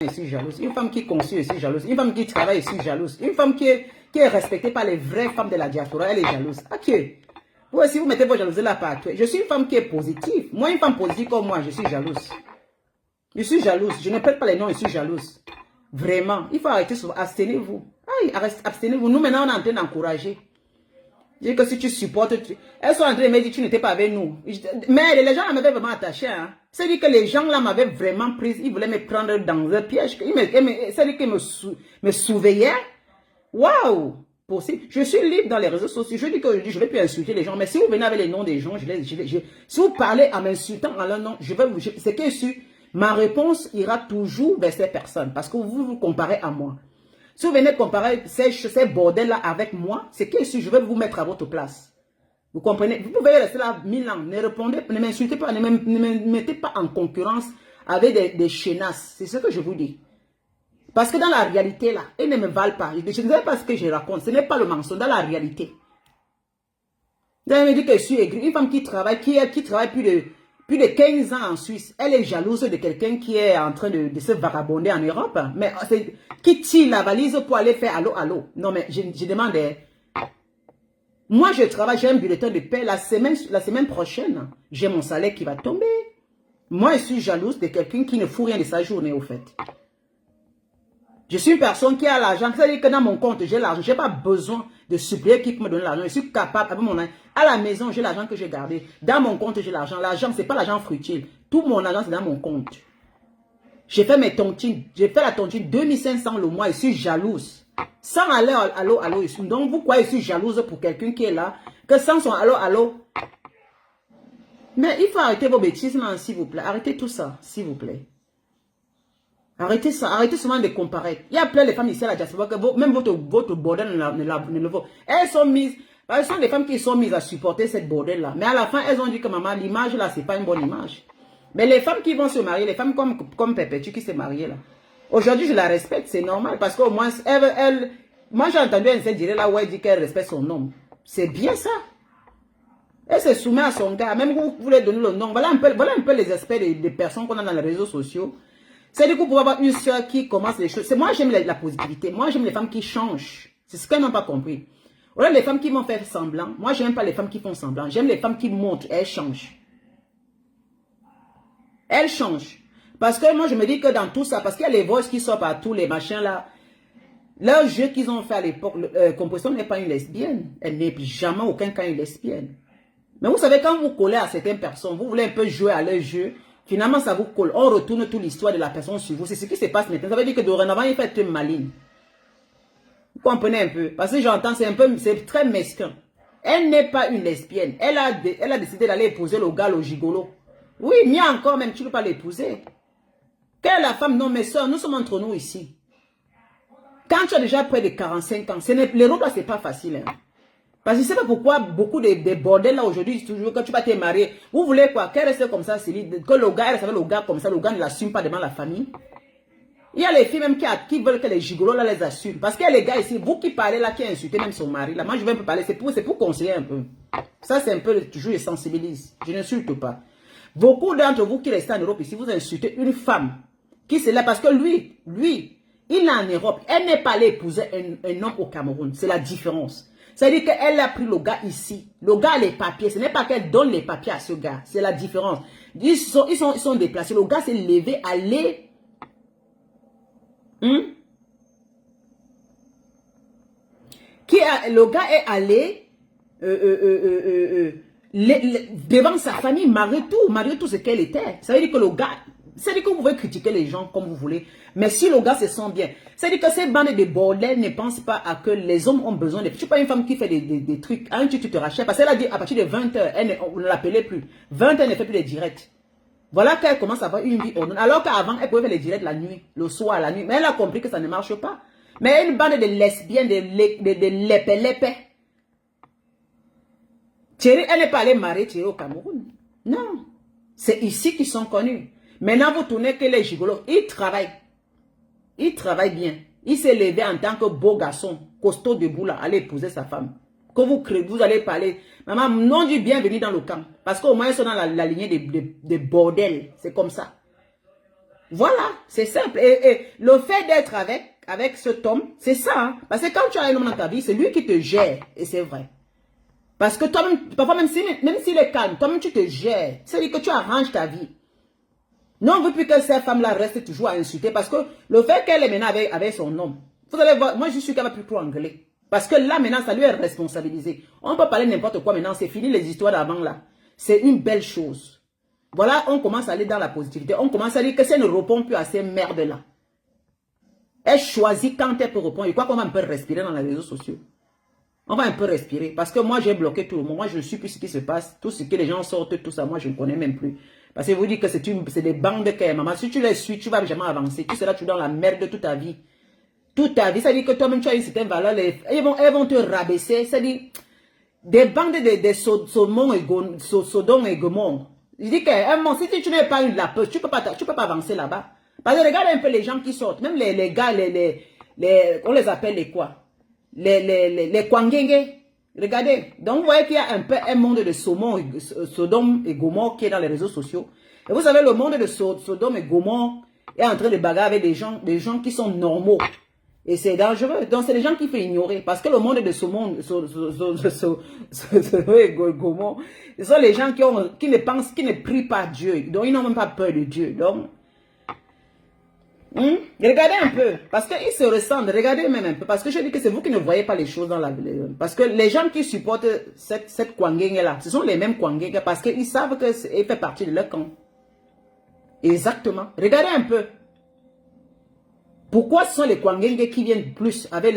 est si jalouse. Une femme qui conçue est si jalouse. Une femme qui travaille est si jalouse. Une femme qui est respectée par les vraies femmes de la diaspora, elle est jalouse. Ok. Vous aussi, vous mettez vos jalousies là partout. Je suis une femme qui est positive. Moi, une femme positive comme moi, je suis jalouse. Je suis jalouse. Je ne pète pas les noms, je suis jalouse. Vraiment. Il faut arrêter. Abstenez-vous. Abstenez-vous. Nous, maintenant, on est en train d'encourager. Je dis que si tu supportes, elles sont en train de me dire que tu n'étais pas avec nous. Mais les gens m'avaient vraiment attaché. Hein. C'est-à-dire que les gens là m'avaient vraiment prise. Ils voulaient me prendre dans un piège. C'est-à-dire qu'ils me surveillaient. Waouh! Possible. Je suis libre dans les réseaux sociaux. Je dis qu'aujourd'hui, je ne vais plus insulter les gens. Mais si vous venez avec les noms des gens, si vous parlez en m'insultant en leur nom, c'est que ma réponse ira toujours vers ces personnes. Parce que vous vous comparez à moi. Si vous venez comparer ces bordels-là avec moi, c'est que je vais vous mettre à votre place. Vous comprenez? Vous pouvez rester là 1000 ans. Ne répondez, ne m'insultez pas, ne me mettez pas en concurrence avec des chenasses. C'est ce que je vous dis. Parce que dans la réalité, là, ils ne me valent pas. Je ne sais pas ce que je raconte. Ce n'est pas le mensonge, dans la réalité. Vous me dit que je suis aigrie. Une femme qui travaille, qui travaille plus de 15 ans en Suisse, elle est jalouse de quelqu'un qui est en train de se vagabonder en Europe. Mais qui tire la valise pour aller faire allô, allô. Non, mais je demande. Moi, je travaille, j'ai un bulletin de paie. La semaine prochaine, j'ai mon salaire qui va tomber. Moi, je suis jalouse de quelqu'un qui ne fout rien de sa journée, au fait. Je suis une personne qui a l'argent. C'est-à-dire que dans mon compte, j'ai l'argent. Je n'ai pas besoin de supplier qui peut me donner l'argent. Je suis capable, avec mon argent. À la maison, j'ai l'argent que j'ai gardé. Dans mon compte, j'ai l'argent. L'argent, ce n'est pas l'argent fruitier. Tout mon argent, c'est dans mon compte. J'ai fait mes tontines. J'ai fait la tontine 2500 le mois. Je suis jalouse. Sans aller allô, allô. Donc, vous croyez que je suis jalouse pour quelqu'un qui est là? Que sans son allô, allô. Mais il faut arrêter vos bêtises, s'il vous plaît. Arrêtez tout ça, s'il vous plaît. Arrêtez ça, arrêtez seulement de comparer. Il y a plein de femmes ici à la diaspora que même votre bordel ne le vaut. Elles sont mises, elles sont des femmes qui sont mises à supporter cette bordel-là. Mais à la fin, elles ont dit que maman, l'image là, c'est pas une bonne image. Mais les femmes qui vont se marier, les femmes comme Perpétue qui s'est mariée là, aujourd'hui je la respecte, c'est normal. Parce qu'au moins, moi j'ai entendu un dire là où elle dit qu'elle respecte son homme. C'est bien ça. Elle se soumet à son gars, même vous voulez donner le nom. Voilà un peu les aspects des personnes qu'on a dans les réseaux sociaux. C'est-à-dire que vous pouvez avoir une soeur qui commence les choses. Moi, j'aime la positivité. Moi, j'aime les femmes qui changent. C'est ce qu'elles n'ont pas compris. Voilà, les femmes qui vont faire semblant. Moi, je n'aime pas les femmes qui font semblant. J'aime les femmes qui montrent. Elles changent. Elles changent. Parce que moi, je me dis que dans tout ça, parce qu'il y a les voices qui sortent partout, les machins là. Leur jeu qu'ils ont fait à l'époque, Composition n'est pas une lesbienne. Elle n'est jamais aucun cas une lesbienne. Mais vous savez, quand vous collez à certaines personnes, vous voulez un peu jouer à leur jeu. Finalement, ça vous colle. On retourne toute l'histoire de la personne sur vous. C'est ce qui se passe maintenant. Ça veut dire que dorénavant, il faut être maligne. Vous comprenez un peu? Parce que j'entends, c'est très mesquin. Elle n'est pas une lesbienne. Elle a décidé d'aller épouser le gars, le gigolo. Oui, mieux encore même, tu ne peux pas l'épouser. Quelle est la femme? Non, mes soeurs, nous sommes entre nous ici. Quand tu as déjà près de 45 ans, les robes là, c'est pas facile. Hein. Parce que je ne sais pas pourquoi beaucoup de bordels là aujourd'hui, toujours quand tu vas te marier, vous voulez quoi? Qu'elle reste comme ça, que le gars, elle reste avec le gars comme ça, le gars ne l'assume pas devant la famille. Il y a les filles même qui veulent que les gigolos là les assument. Parce qu'il y a les gars ici, vous qui parlez là, qui insultez même son mari là, moi je vais un peu parler, c'est pour conseiller un peu. Ça c'est un peu, toujours je sensibilise, je n'insulte pas. Beaucoup d'entre vous qui restez en Europe ici, vous insultez une femme qui c'est là parce que lui, il est en Europe, elle n'est pas allée épouser un homme au Cameroun, c'est la différence. C'est-à-dire qu'elle a pris le gars ici. Le gars a les papiers. Ce n'est pas qu'elle donne les papiers à ce gars. C'est la différence. Ils sont déplacés. Le gars s'est levé, allé. Le gars est allé devant sa famille, malgré tout ce qu'elle était. Ça veut dire que le gars... C'est-à-dire que vous pouvez critiquer les gens comme vous voulez. Mais si le gars se sent bien. C'est-à-dire que ces bandes de bordel ne pensent pas à que les hommes ont besoin de... Je ne suis pas une femme qui fait des trucs. Un tu te rachètes. Parce qu'elle a dit à partir de 20h, on ne l'appelait plus. 20h, elle ne fait plus les directs. Voilà qu'elle commence à avoir une vie ordonnée. Alors qu'avant, elle pouvait faire les directs la nuit, le soir, la nuit. Mais elle a compris que ça ne marche pas. Mais une bande de lesbiennes, de lépé. Thierry, elle n'est pas allée marier Thierry au Cameroun. Non. C'est ici qu'ils sont connus. Maintenant, vous tournez que les gigolos, ils travaillent. Ils travaillent bien. Il s'est levé en tant que beau garçon, costaud debout là, aller épouser sa femme. Que vous allez parler. Maman, non du bienvenue dans le camp. Parce qu'au moins, ils sont dans la lignée des bordels. C'est comme ça. Voilà, c'est simple. Et le fait d'être avec cet homme, c'est ça. Hein? Parce que quand tu as un homme dans ta vie, c'est lui qui te gère. Et c'est vrai. Parce que toi-même, parfois même s'il est calme, toi-même tu te gères. C'est-à-dire que tu arranges ta vie. Non, on ne veut plus que cette femme-là reste toujours à insulter. Parce que le fait qu'elle est maintenant avec son homme, vous allez voir, moi je suis capable de plus anglais. Parce que là maintenant, ça lui est responsabilisé. On peut parler n'importe quoi maintenant, c'est fini les histoires d'avant là. C'est une belle chose. Voilà, on commence à aller dans la positivité. On commence à dire que si elle ne répond plus à ces merdes-là, elle choisit quand elle peut répondre. Je crois qu'on va un peu respirer dans les réseaux sociaux. On va un peu respirer. Parce que moi, j'ai bloqué tout le monde. Moi, je ne sais plus ce qui se passe. Tout ce que les gens sortent, tout ça, moi, je ne connais même plus. Parce que vous dites que c'est des bandes que maman. Si tu les suis, tu ne vas jamais avancer. Tu seras toujours dans la merde toute ta vie. Toute ta vie. Ça dit que toi-même, tu as une certaine valeur. Elles vont te rabaisser. Ça dit des bandes de Sodome et Gomorrhe. Je dis que si tu n'es pas une lapeuse, tu peux pas avancer là-bas. Parce que regarde un peu les gens qui sortent. Même les gars, on les appelle les quoi? Les Kwangenge. Regardez. Donc, vous voyez qu'il y a un peu un monde de Sodome et Gomorrhe qui est dans les réseaux sociaux. Et vous savez, le monde de Sodome et Gomorrhe est en train de bagarrer avec des gens qui sont normaux. Et c'est dangereux. Donc, c'est des gens qu'il faut ignorer. Parce que le monde de Gomorrhe, ce sont les gens qui ne prient pas Dieu. Donc, ils n'ont même pas peur de Dieu. Donc, regardez un peu. Parce qu'ils se ressemblent. Regardez même un peu. Parce que je dis que c'est vous qui ne voyez pas les choses dans la vie. Parce que les gens qui supportent cette Kwangenge-là, ce sont les mêmes Kwangenge. Parce qu'ils savent qu'elle fait partie de leur camp. Exactement. Regardez un peu. Pourquoi ce sont les Kwangenge qui viennent plus avec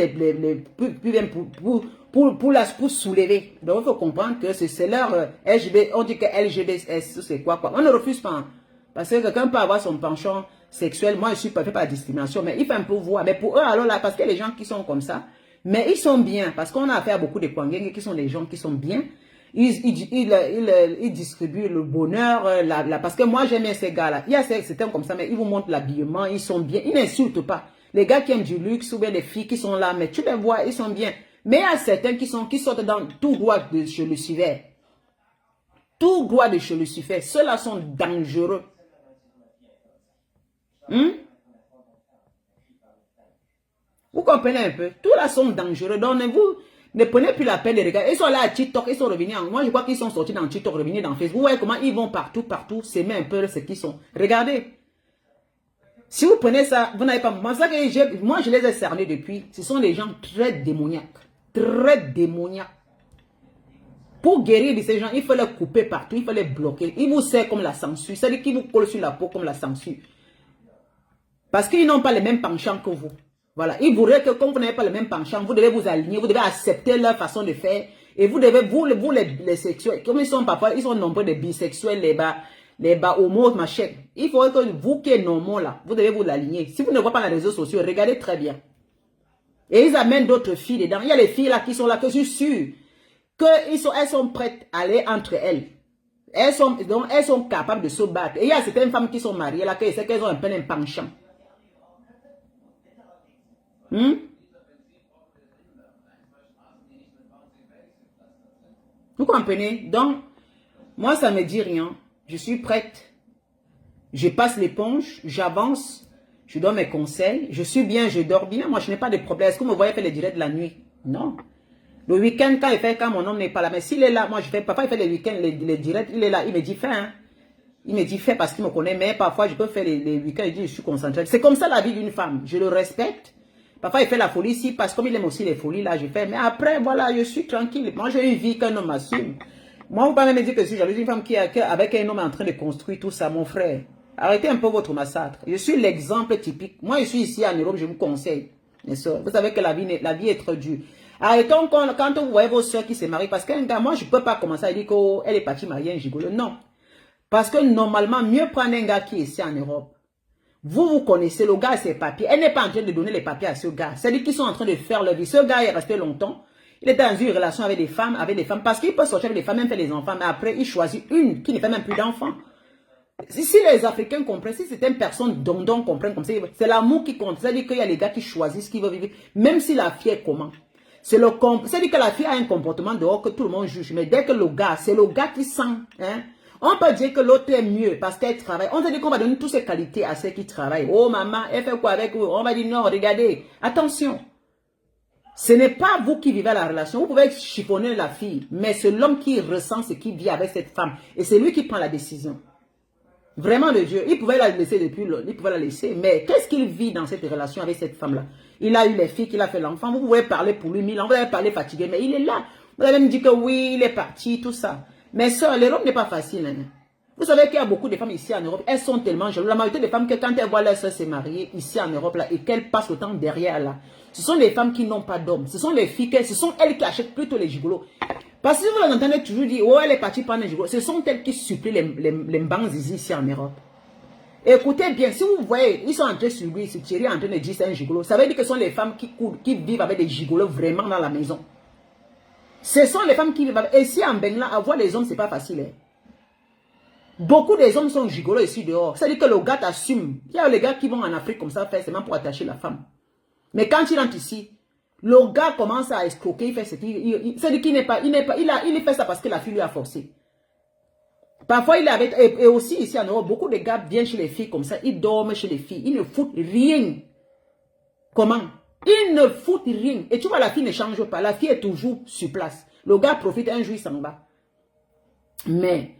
pour soulever? Donc il faut comprendre que c'est leur LGBT, on dit que LGBS, c'est quoi. On ne refuse pas. Hein. Parce que quelqu'un peut avoir son penchant sexuel. Moi, je suis pas fait par discrimination, mais il fait un peu voir. Mais pour eux, alors là, parce qu'il y a les gens qui sont comme ça, mais ils sont bien. Parce qu'on a affaire à beaucoup de Kwangenge qui sont des gens qui sont bien. Ils distribuent le bonheur, parce que moi j'aime bien ces gars-là. Il y a certains comme ça, mais ils vous montrent l'habillement, ils sont bien, ils n'insultent pas. Les gars qui aiment du luxe ou bien les filles qui sont là, mais tu les vois, ils sont bien. Mais il y a certains qui sortent dans tout droit de chez Lucifer. Tout droit de chez Lucifer. Ceux-là sont dangereux. Vous comprenez un peu? Tous-là sont dangereux. Donc vous ne prenez plus la peine de regarder. Ils sont là à TikTok, ils sont revenus. Moi, je crois qu'ils sont sortis dans TikTok, revenus dans Facebook. Vous voyez comment ils vont partout, s'aimer un peu ce qu'ils sont. Regardez. Si vous prenez ça, vous n'avez pas... Moi, je les ai cernés depuis. Ce sont des gens très démoniaques. Très démoniaques. Pour guérir de ces gens, il faut les couper partout, il faut les bloquer. Ils vous servent comme la sangsue. C'est-à-dire qu'ils vous collent sur la peau comme la sangsue. Parce qu'ils n'ont pas les mêmes penchants que vous. Voilà, il voudrait que comme vous n'avez pas le même penchant, vous devez vous aligner, vous devez accepter leur façon de faire. Et vous devez, vous les sexuels, comme ils sont parfois, ils sont nombreux de bisexuels, les bas homos, machin. Il faudrait que vous qui êtes normaux là, vous devez vous aligner. Si vous ne voyez pas les réseaux sociaux, regardez très bien. Et ils amènent d'autres filles dedans. Il y a les filles là qui sont là, que je suis sûr qu'elles sont prêtes à aller entre elles. Elles sont capables de se battre. Et il y a certaines femmes qui sont mariées là, qui savent qu'elles ont un peu un penchant. Vous comprenez? Donc, moi, ça ne me dit rien. Je suis prête. Je passe l'éponge, j'avance, je donne mes conseils. Je suis bien, je dors bien. Moi, je n'ai pas de problème. Est-ce que vous me voyez faire les directs de la nuit? Non. Le week-end, quand mon homme n'est pas là. Mais s'il est là, moi, je fais. Parfois, il fait les week-ends, les directs. Il est là. Il me dit, fais, hein. Il me dit, fais parce qu'il me connaît. Mais parfois, je peux faire les week-ends. Il dit, je suis concentré. C'est comme ça la vie d'une femme. Je le respecte. Parfois, il fait la folie ici parce que comme il aime aussi les folies, là, je fais. Mais après, voilà, je suis tranquille. Moi, j'ai une vie qu'un homme assume. Moi, vous pouvez même dire que si j'avais une femme qui avec un homme en train de construire tout ça, mon frère, arrêtez un peu votre massacre. Je suis l'exemple typique. Moi, je suis ici en Europe, je vous conseille. Vous savez que la vie est trop dure. Arrêtons quand vous voyez vos soeurs qui se marient. Parce qu'un gars, moi, je ne peux pas commencer à dire qu'elle est partie marier un gigolo. Non. Parce que normalement, mieux prendre un gars qui est ici en Europe. Vous connaissez, le gars a ses papiers. Elle n'est pas en train de donner les papiers à ce gars. C'est-à-dire qu'ils sont en train de faire leur vie. Ce gars est resté longtemps. Il est dans une relation avec des femmes, parce qu'il peut sortir avec des femmes, même faire des enfants. Mais après, il choisit une qui ne fait même plus d'enfants. Si les Africains comprennent, si certaines personnes dont comprennent comme ça, c'est l'amour qui compte. C'est-à-dire qu'il y a les gars qui choisissent ce qu'ils veulent vivre, même si la fille est comment. C'est-à-dire que la fille a un comportement dehors que tout le monde juge. Mais dès que le gars, c'est le gars qui sent, hein. On peut dire que l'autre est mieux parce qu'elle travaille. On te dit qu'on va donner toutes ces qualités à ceux qui travaillent. Oh maman, elle fait quoi avec vous? On va dire non, regardez. Attention. Ce n'est pas vous qui vivez la relation. Vous pouvez chiffonner la fille. Mais c'est l'homme qui ressent ce qui vit avec cette femme. Et c'est lui qui prend la décision. Vraiment le Dieu. Il pouvait la laisser depuis longtemps. Il pouvait la laisser. Mais qu'est-ce qu'il vit dans cette relation avec cette femme-là? Il a eu les filles, qu'il a fait l'enfant. Vous pouvez parler pour lui 1000 ans. Vous pouvez parler fatigué. Mais il est là. Vous avez même dit que oui, il est parti, tout ça. Mais soeur, l'Europe n'est pas facile. Hein. Vous savez qu'il y a beaucoup de femmes ici en Europe. Elles sont tellement jalouses. La majorité des femmes, que quand elles voient leur soeur se marier ici en Europe là, et qu'elles passent le temps derrière là, ce sont les femmes qui n'ont pas d'hommes. Ce sont les filles, ce sont elles qui achètent plutôt les gigolos. Parce que vous entendez toujours dire, oh, elle est partie prendre les gigolos. Ce sont elles qui supplient les banzizi ici en Europe. Écoutez bien, si vous voyez, ils sont entrés sur lui, sur Thierry en train de dire c'est un gigolo. Ça veut dire que ce sont les femmes qui vivent avec des gigolos vraiment dans la maison. Ce sont les femmes qui vivent avec... Et ici en Bengla, avoir les hommes, c'est pas facile. Hein. Beaucoup des hommes sont gigolos ici dehors. C'est-à-dire que le gars t'assume. Il y a les gars qui vont en Afrique comme ça faire seulement pour attacher la femme. Mais quand il rentre ici, le gars commence à escroquer, il fait ce qu'il... C'est-à-dire qu'il n'est pas... Il fait ça parce que la fille lui a forcé. Parfois, il est avec... Et aussi ici en Europe, beaucoup de gars viennent chez les filles comme ça. Ils dorment chez les filles. Ils ne foutent rien. Comment? Ils ne foutent rien. Et tu vois, la fille ne change pas. La fille est toujours sur place. Le gars profite, un jour, il s'en va. Mais,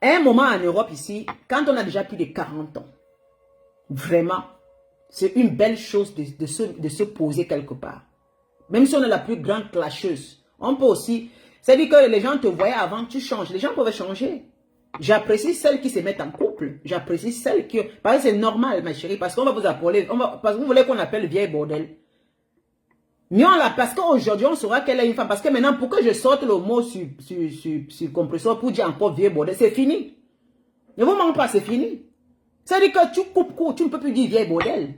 à un moment en Europe ici, quand on a déjà plus de 40 ans, vraiment, c'est une belle chose de se poser quelque part. Même si on est la plus grande clasheuse, on peut aussi... C'est-à-dire que les gens te voyaient avant, tu changes. Les gens peuvent changer. J'apprécie celles qui se mettent en couple. J'apprécie celles qui... Parce que c'est normal, ma chérie. Parce qu'on va vous appeler... Parce que vous voulez qu'on appelle vieille bordel. Mais parce qu'aujourd'hui, on saura qu'elle est une femme. Parce que maintenant, pour que je sorte le mot sur compresseur pour dire encore vieille bordel, c'est fini. Ne vous manque pas, c'est fini. C'est-à-dire que tu coupes court, tu ne peux plus dire vieille bordel.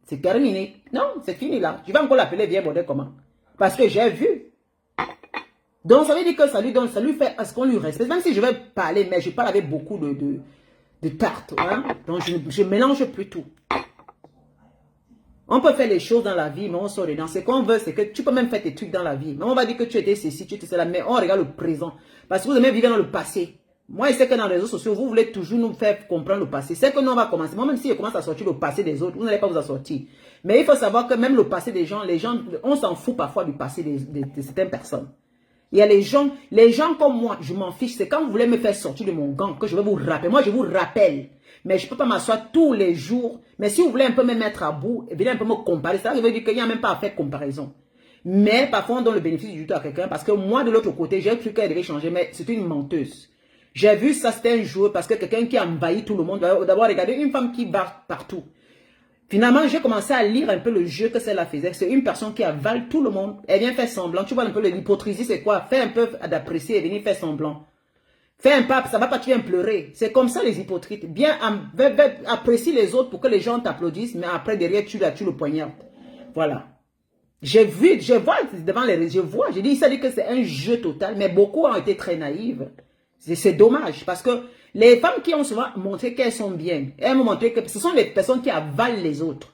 C'est terminé. Non, c'est fini là. Tu vas encore l'appeler vieille bordel comment? Parce que j'ai vu. Donc, ça veut dire que ça lui fait à ce qu'on lui respecte. Même si je vais parler, mais je parle avec beaucoup de tarte. Hein? Donc, je mélange plus tout. On peut faire les choses dans la vie, mais on sort dedans. Ce qu'on veut, c'est que tu peux même faire tes trucs dans la vie. Mais on va dire que tu étais ceci, tu étais cela, mais on regarde le présent. Parce que vous aimez vivre dans le passé. Moi, je sais que dans les réseaux sociaux, vous voulez toujours nous faire comprendre le passé. C'est que nous, on va commencer. Moi, même si je commence à sortir le passé des autres, vous n'allez pas vous en sortir. Mais il faut savoir que même le passé des gens, on s'en fout parfois du passé de certaines personnes. Il y a les gens comme moi, je m'en fiche. C'est quand vous voulez me faire sortir de mon gang que je vais vous rappeler. Moi, je vous rappelle. Mais je ne peux pas m'asseoir tous les jours. Mais si vous voulez un peu me mettre à bout, et venir un peu me comparer, ça veut dire qu'il n'y a même pas à faire comparaison. Mais parfois, on donne le bénéfice du doute à quelqu'un. Parce que moi, de l'autre côté, j'ai cru qu'elle devait changer. Mais c'est une menteuse. J'ai vu ça, c'était un jour. Parce que quelqu'un qui a envahi tout le monde. D'abord, regardez une femme qui va partout. Finalement, j'ai commencé à lire un peu le jeu que celle-là faisait. C'est une personne qui avale tout le monde. Elle vient faire semblant. Tu vois un peu l'hypocrisie, c'est quoi? Faire un peu d'apprécier et venir faire semblant. Fais un pas, ça va pas, tu viens pleurer. C'est comme ça les hypocrites. Bien, apprécie les autres pour que les gens t'applaudissent, mais après, derrière, tu le poignardes. Voilà. Je vois devant les réseaux, j'ai dit, ça dit que c'est un jeu total, mais beaucoup ont été très naïves. C'est dommage, parce que les femmes qui ont souvent montré qu'elles sont bien, elles m'ont montré que ce sont les personnes qui avalent les autres.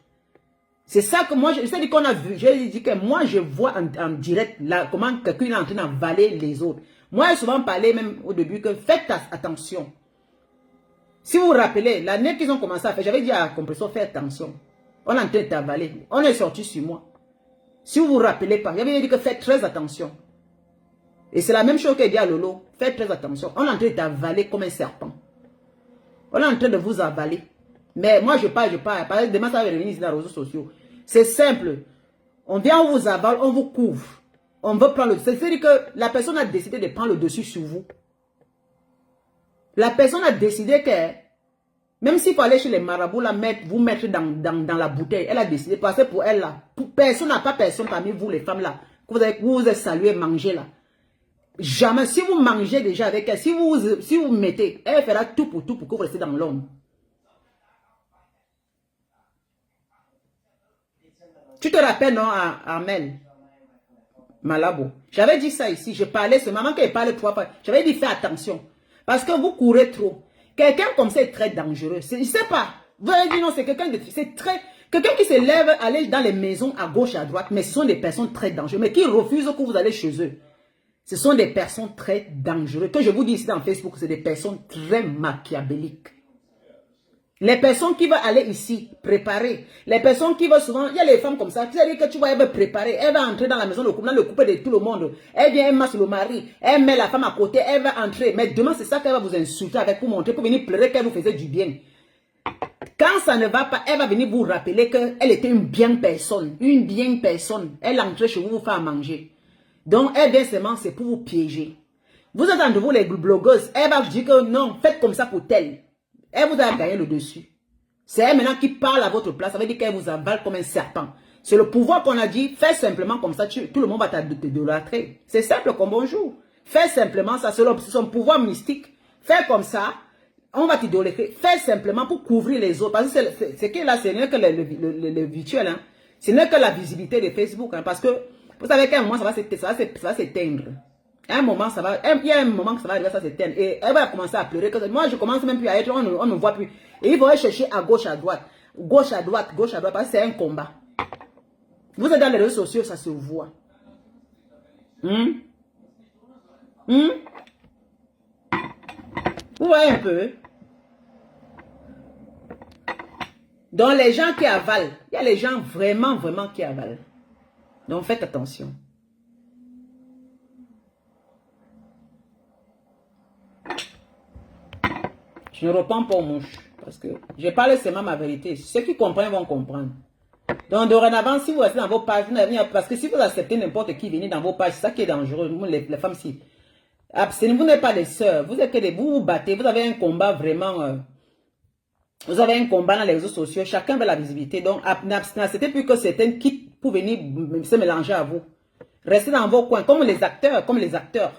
C'est ça que moi, c'est dit qu'on a vu, j'ai dit que moi, je vois en direct là, comment quelqu'un est en train d'avaler les autres. Moi, j'ai souvent parlé même au début que faites attention. Si vous vous rappelez, l'année qu'ils ont commencé à faire, j'avais dit à Compressor, faites attention. On est en train d'avaler. On est sorti sur moi. Si vous vous rappelez pas, j'avais dit que faites très attention. Et c'est la même chose qu'il dit à Lolo. Faites très attention. On est en train d'avaler comme un serpent. On est en train de vous avaler. Mais moi, je parle. Parce que demain, ça va revenir dans les réseaux sociaux. C'est simple. On vient, on vous avale, on vous couvre. On veut prendre le... C'est-à-dire que la personne a décidé de prendre le dessus sur vous. La personne a décidé que... Même s'il faut aller chez les marabouts, vous mettre dans la bouteille, elle a décidé, parce que pour elle, là, personne n'a pas personne parmi vous, les femmes, là, que vous êtes salué, mangé, là. Jamais. Si vous mangez déjà avec elle, si vous mettez, elle fera tout pour que vous restez dans l'ombre. Tu te rappelles, non, à Amel Malabo. J'avais dit ça ici. Je parlais, c'est maman qui parlait 3 fois. J'avais dit, fais attention. Parce que vous courez trop. Quelqu'un comme ça est très dangereux. Je ne sais pas. Vous avez dit non, c'est quelqu'un de... C'est très... Quelqu'un qui se lève, aller dans les maisons à gauche, à droite. Mais ce sont des personnes très dangereuses. Mais qui refusent que vous allez chez eux. Ce sont des personnes très dangereuses. Que je vous dis ici dans Facebook, c'est des personnes très machiavéliques. Les personnes qui veulent aller ici, préparer. Les personnes qui veulent souvent, il y a les femmes comme ça, c'est-à-dire que tu vois, elle veut préparer, elle va entrer dans la maison, dans le couple de tout le monde. Elle vient, elle masse le mari, elle met la femme à côté, elle va entrer. Mais demain, c'est ça qu'elle va vous insulter avec pour montrer, pour venir pleurer qu'elle vous faisait du bien. Quand ça ne va pas, elle va venir vous rappeler qu'elle était une bien personne. Une bien personne. Elle entrait chez vous, vous faire manger. Donc, elle vient seulement, c'est pour vous piéger. Vous êtes entre vous, les blogueuses, elle va vous dire que non, faites comme ça pour tel. Elle vous a gagné le dessus. C'est elle maintenant qui parle à votre place. Ça veut dire qu'elle vous avale comme un serpent. C'est le pouvoir qu'on a dit. Fais simplement comme ça. Tout le monde va t'idolâtrer. C'est simple comme bonjour. Fais simplement ça. C'est son pouvoir mystique. Fais comme ça. On va t'idolâtrer. Fais simplement pour couvrir les autres. Parce que c'est que là, ce n'est que le virtuel. Hein. Ce n'est que la visibilité de Facebook. Hein, parce que vous savez qu'à un moment, ça va s'éteindre. À un moment, ça va, il y a un moment que ça va arriver, ça s'éteindre. Et elle va commencer à pleurer. Que moi, je commence même plus à être, on ne voit plus. Et ils vont chercher à gauche, à droite. Gauche, à droite, gauche, à droite. Parce que c'est un combat. Vous êtes dans les réseaux sociaux, ça se voit. Vous voyez un peu. Donc, les gens qui avalent, il y a les gens vraiment, vraiment qui avalent. Donc, faites attention. Je ne réponds pas aux mouches. Parce que je parle seulement ma vérité. Ceux qui comprennent vont comprendre. Donc, dorénavant, si vous restez dans vos pages, parce que si vous acceptez n'importe qui venir dans vos pages, c'est ça qui est dangereux. Les femmes, si. Abstenez, vous n'êtes pas des sœurs. Vous êtes que des. Vous vous battez. Vous avez un combat vraiment. Vous avez un combat dans les réseaux sociaux. Chacun veut la visibilité. Donc, n'acceptez plus que certaines quittent pour venir se mélanger à vous. Restez dans vos coins, comme les acteurs.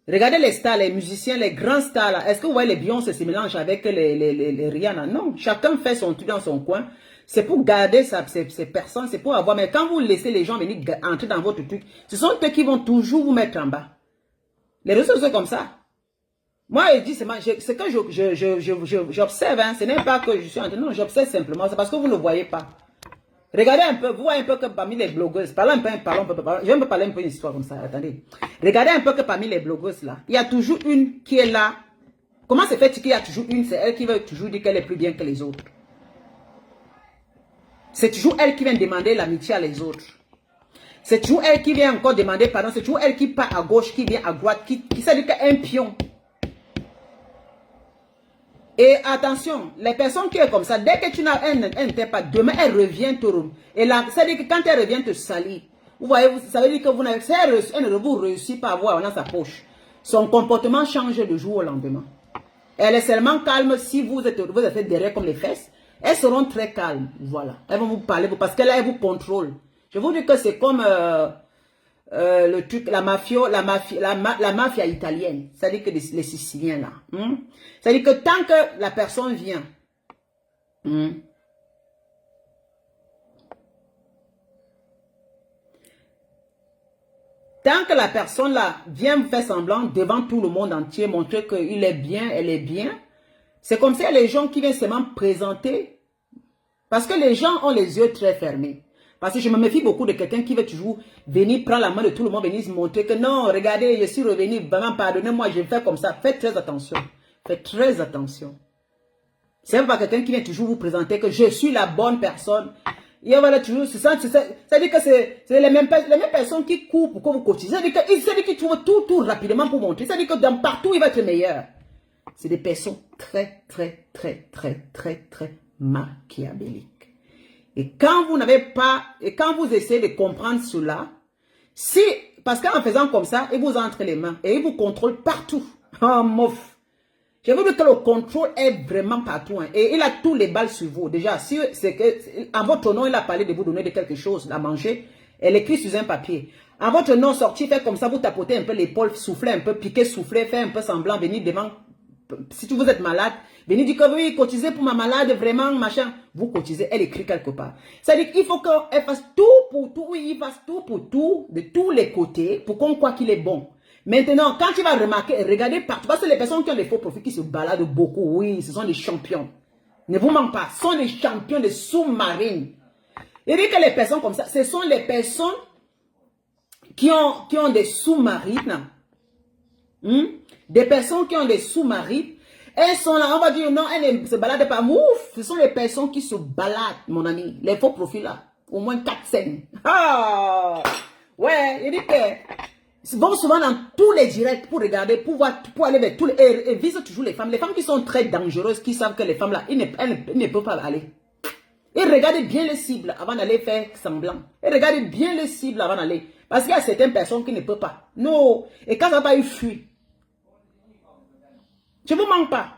Regardez les stars, les musiciens, les grands stars là. Est-ce que vous voyez les Beyoncé se mélangent avec les Rihanna? Non, chacun fait son truc dans son coin. C'est pour garder ces personnes, c'est pour avoir. Mais quand vous laissez les gens venir entrer dans votre truc, ce sont eux qui vont toujours vous mettre en bas. Les réseaux sociaux comme ça. Moi, je dis, c'est que j'observe, hein. Ce n'est pas que je suis en train, non, j'observe simplement. C'est parce que vous ne voyez pas. Regardez un peu, vous voyez un peu que parmi les blogueuses, je vais un peu parler un peu une histoire comme ça, attendez. Regardez un peu que parmi les blogueuses là, il y a toujours une qui est là. Comment se fait-il qu'il y a toujours une, c'est elle qui veut toujours dire qu'elle est plus bien que les autres. C'est toujours elle qui vient demander l'amitié à les autres. C'est toujours elle qui vient encore demander pardon, c'est toujours elle qui part à gauche, qui vient à droite, qui s'est dit qu'un pion. Et attention, les personnes qui sont comme ça, dès que tu n'as un pas, demain elle revient te roule. Et là, ça veut dire que quand elle revient te salir, vous voyez, ça veut dire que vous n'avez, elle ne vous réussit pas à avoir dans sa poche. Son comportement change de jour au lendemain. Elle est seulement calme si vous êtes derrière comme les fesses. Elles seront très calmes, voilà. Elles vont vous parler parce que là, elles vous contrôlent. Je vous dis que c'est comme le truc, la mafia italienne. C'est-à-dire que les Siciliens là. C'est-à-dire que tant que la personne vient, tant que la personne là vient faire semblant devant tout le monde entier, montrer qu'il est bien, elle est bien, c'est comme ça les gens qui viennent seulement présenter. Parce que les gens ont les yeux très fermés. Parce que je me méfie beaucoup de quelqu'un qui veut toujours venir prendre la main de tout le monde, venir se montrer que non, regardez, je suis revenu, vraiment pardonnez-moi, je fais comme ça. Faites très attention. Faites très attention. C'est pas quelqu'un qui vient toujours vous présenter que je suis la bonne personne. Et voilà toujours, ça veut dire que c'est les mêmes personnes qui courent pour que vous cotisez. Ça veut dire qu'ils trouvent tout rapidement pour montrer. Ça veut dire que dans partout, il va être meilleur. C'est des personnes très machiavéliques. Et quand vous n'avez pas, et quand vous essayez de comprendre cela, parce qu'en faisant comme ça, il vous entre les mains et il vous contrôle partout. Oh, mouf. Je vous dis que le contrôle est vraiment partout. Hein, et il a tous les balles sur vous. Déjà, si c'est que, en votre nom, il a parlé de vous donner de quelque chose à manger, elle écrit sur un papier. En votre nom sorti, fait comme ça, vous tapotez un peu l'épaule, soufflez un peu, piquez, soufflez, faites un peu semblant, venir devant. Si vous êtes malade, venez dire que oui, cotisez pour ma malade, vraiment, machin. Vous cotisez, elle écrit quelque part. C'est-à-dire qu'il faut qu'elle fasse tout pour tout, oui, il fasse tout pour tout, de tous les côtés, pour qu'on croit qu'il est bon. Maintenant, quand tu vas remarquer, regardez partout, parce que les personnes qui ont des faux profils qui se baladent beaucoup, oui, ce sont des champions. Ne vous manquez pas, ce sont des champions de sous-marines. Et dit que les personnes comme ça, ce sont les personnes qui ont des sous-marines, des personnes qui ont des sous-marines, elles sont là, on va dire non, elles ne se baladent pas. Ouf, ce sont les personnes qui se baladent, mon ami. Les faux profils là, au moins 4 scènes. Ah, ouais, il dit que vont souvent dans tous les directs pour regarder, pour aller vers tous les... Et visent toujours les femmes qui sont très dangereuses, qui savent que les femmes là, elles ne peuvent pas aller. Et regardez bien les cibles avant d'aller faire semblant. Et regardez bien les cibles avant d'aller. Parce qu'il y a certaines personnes qui ne peuvent pas. Non. Et quand ça va pas, ils fuient. Je ne vous manque pas.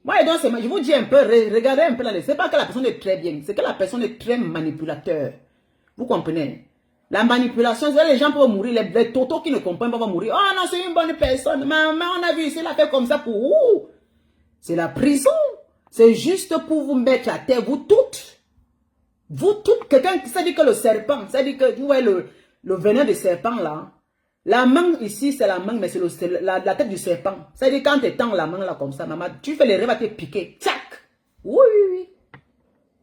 Moi, je vous dis un peu, regardez un peu là. Ce n'est pas que la personne est très bien. C'est que la personne est très manipulateur. Vous comprenez? La manipulation, c'est que les gens peuvent mourir. Les totos qui ne comprennent pas vont mourir. Oh non, c'est une bonne personne. Maman, on a vu ici, elle a fait comme ça pour vous. C'est la prison. C'est juste pour vous mettre à terre, vous toutes. Vous toutes, quelqu'un, ça dit que le serpent, ça dit que, vous voyez le venin de serpent là, la main ici c'est la main, mais c'est la tête du serpent. Ça dit quand tu tends la main là comme ça, maman, tu fais les rêves à te piquer, tchac. Oui, oui, oui.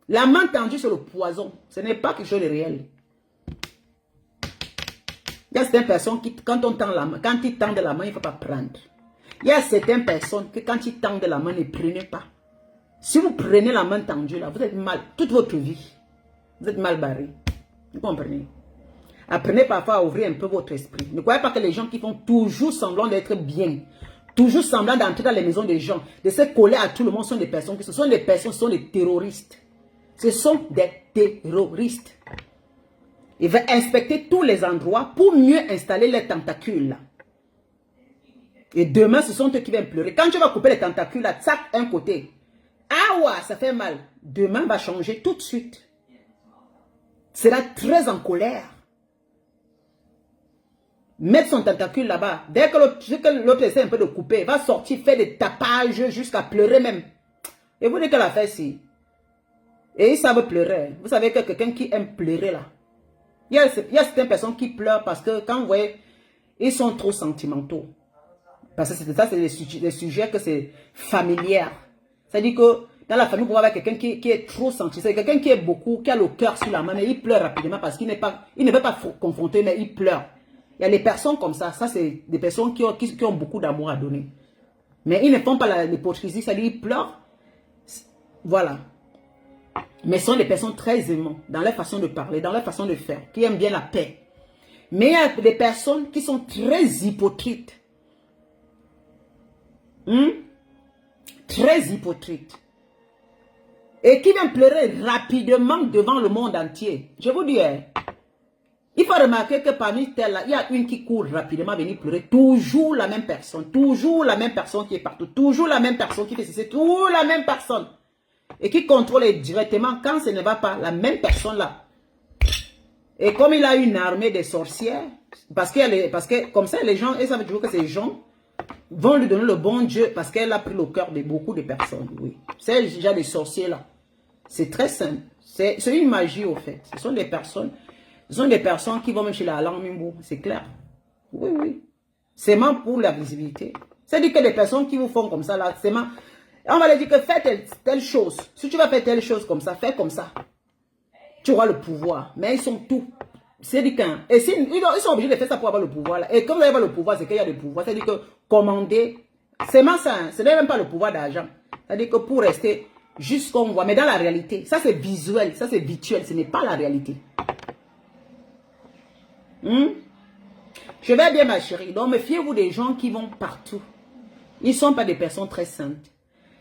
La main tendue c'est le poison, ce n'est pas quelque chose de réel. Il y a certaines personnes qui, quand on tend la main, quand ils tendent la main, il ne faut pas prendre. Il y a certaines personnes que quand ils tendent la main, ne prenez pas. Si vous prenez la main tendue là, vous êtes mal toute votre vie. Vous êtes mal barré. Vous comprenez? Apprenez parfois à ouvrir un peu votre esprit. Ne croyez pas que les gens qui font toujours semblant d'être bien, toujours semblant d'entrer dans les maisons des gens, de se coller à tout le monde, sont des personnes ce sont des terroristes. Ce sont des terroristes. Ils vont inspecter tous les endroits pour mieux installer les tentacules. Et demain, ce sont eux qui viennent pleurer. Quand tu vas couper les tentacules, là, tac, un côté. Ah ouais, ça fait mal. Demain va changer tout de suite. Sera très en colère. Mettre son tentacule là-bas. Dès que l'autre essaie un peu de couper, il va sortir, faire des tapages jusqu'à pleurer même. Et vous dites qu'elle a fait si. Et ils savent pleurer. Vous savez que quelqu'un qui aime pleurer là. Il y a certaines personnes qui pleurent parce que quand vous voyez, ils sont trop sentimentaux. Parce que ça, c'est des sujets que c'est familier. C'est-à-dire que dans la famille, vous avez quelqu'un qui est trop senti. C'est quelqu'un qui est beaucoup, qui a le cœur sur la main, mais il pleure rapidement parce qu'il ne veut pas confronter, mais il pleure. Il y a des personnes comme ça. Ça, c'est des personnes qui ont beaucoup d'amour à donner. Mais ils ne font pas l'hypocrisie, c'est-à-dire ils pleurent. Voilà. Mais ce sont des personnes très aimantes dans leur façon de parler, dans leur façon de faire, qui aiment bien la paix. Mais il y a des personnes qui sont très hypocrites. Très hypocrites. Et qui viennent pleurer rapidement devant le monde entier. Je vous dis, il faut remarquer que parmi celles-là, il y a une qui court rapidement venir pleurer. Toujours la même personne. Toujours la même personne qui est partout. Toujours la même personne qui fait ceci. Toujours la même personne. Et qui contrôle directement quand ce ne va pas. La même personne là. Et comme il a une armée de sorcières, parce que comme ça, les gens, et ça veut dire que ces gens vont lui donner le bon Dieu parce qu'elle a pris le cœur de beaucoup de personnes. Oui. C'est déjà des sorciers là. C'est très simple. C'est une magie au fait. Ce sont des personnes qui vont même chez la langue Mimbo. C'est clair. Oui, oui. C'est même pour la visibilité. C'est-à-dire que les personnes qui vous font comme ça là, c'est même... On va leur dire que fais telle chose. Si tu vas faire telle chose comme ça, fais comme ça. Tu auras le pouvoir. Mais ils sont tout. C'est dit qu'un. Et ils sont obligés de faire ça pour avoir le pouvoir là. Et comme vous avez le pouvoir, c'est qu'il y a le pouvoir. C'est-à-dire que commander, c'est même ça. Ce n'est même pas le pouvoir d'argent. C'est-à-dire que pour rester jusqu'on voit. Mais dans la réalité, ça c'est visuel, ça c'est virtuel. Ce n'est pas la réalité. Je vais bien ma chérie. Donc méfiez-vous des gens qui vont partout. Ils ne sont pas des personnes très saintes.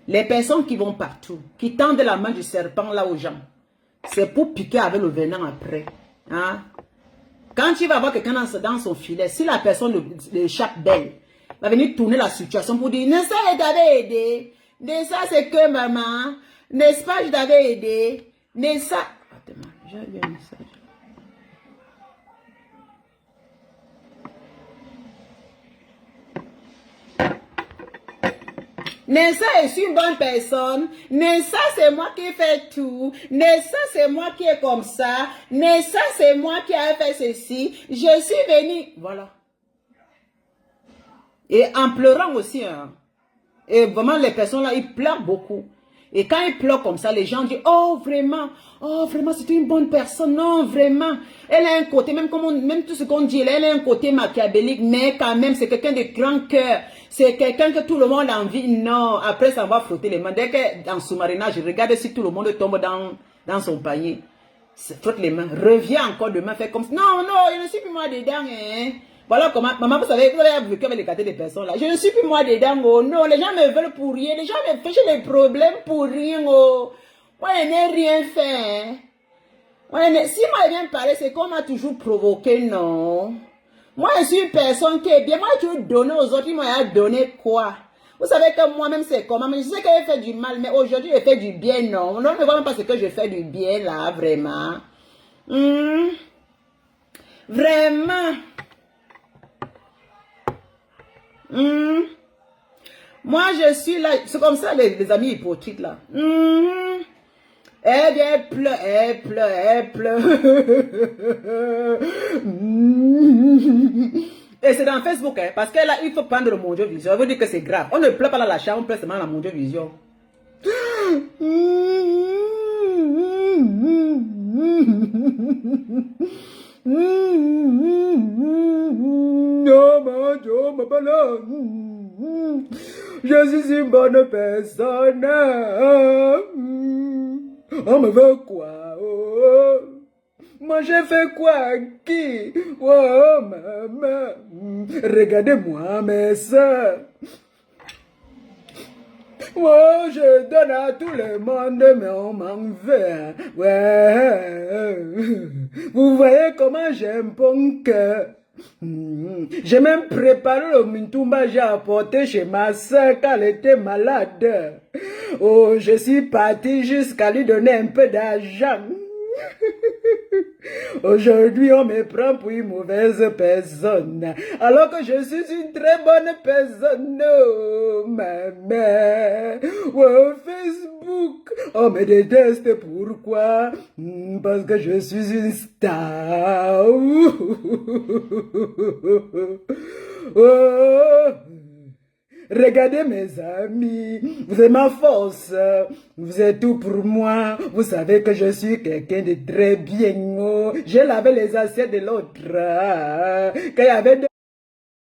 Les personnes qui vont partout, qui tendent la main du serpent là aux gens, c'est pour piquer avec le venin après. Hein? Quand tu vas voir quelqu'un dans son filet, si la personne l'échappe belle, va venir tourner la situation pour dire, n'est-ce pas, je t'avais aidé? N'est-ce pas, c'est que maman? N'est-ce pas, je t'avais aidé? N'est-ce pas? Attends, j'ai eu un message. Nessa est une bonne personne. Nessa, c'est moi qui fais tout. Nessa, c'est moi qui est comme ça. Nessa, c'est moi qui ai fait ceci. Je suis venu. Voilà. Et en pleurant aussi. Hein. Et vraiment, les personnes là, ils pleurent beaucoup. Et quand il pleure comme ça, les gens disent, oh vraiment, c'est une bonne personne. Non, vraiment. Elle a un côté, même tout ce qu'on dit, elle a un côté machiavélique, mais quand même, c'est quelqu'un de grand cœur. C'est quelqu'un que tout le monde a envie. Non, après, ça va frotter les mains. Dès que dans sous-marinage, regarde si tout le monde tombe dans son panier. Frotte les mains. Reviens encore demain, fais comme ça. Non, je ne suis plus moi dedans. Hein. Voilà comment, maman, vous avez vécu avec les quartiers des personnes là. Je ne suis plus moi dedans, oh non, les gens me veulent pour rien, les gens me font des problèmes pour rien, oh. Moi, je n'ai rien fait. Si moi, je viens parler, c'est qu'on m'a toujours provoqué, non. Moi, je suis une personne qui est bien. Moi, je veux donner aux autres, ils m'ont donné quoi? Vous savez que moi-même, c'est comment? Mais je sais que je fais du mal, mais aujourd'hui, je fais du bien, non. On ne voit même pas ce que je fais du bien, là, vraiment. Vraiment. Moi, je suis là. C'est comme ça, les amis hypocrites, là. Elle pleure. Et c'est dans Facebook, hein, parce que là, il faut prendre le Mondio Vision. Je veux dire que c'est grave. On ne pleure pas dans la chambre, on pleure seulement dans la Mondio Vision. Je suis une bonne personne. On me veut quoi? Oh. Moi j'ai fait quoi à qui? Oh maman. Regardez-moi mes soeurs. Oh, je donne à tout le monde, mais on m'en veut. Ouais. Vous voyez comment j'aime mon cœur. J'ai même préparé le mintumba, j'ai apporté chez ma soeur quand elle était malade. Oh, je suis parti jusqu'à lui donner un peu d'argent. Aujourd'hui, on me prend pour une mauvaise personne, alors que je suis une très bonne personne. Oh, maman. Oh, Facebook, on me déteste. Pourquoi? Parce que je suis une star. Oh. Regardez mes amis, vous êtes ma force, vous êtes tout pour moi, vous savez que je suis quelqu'un de très bien, j'ai lavé les assiettes de l'autre, quand il y avait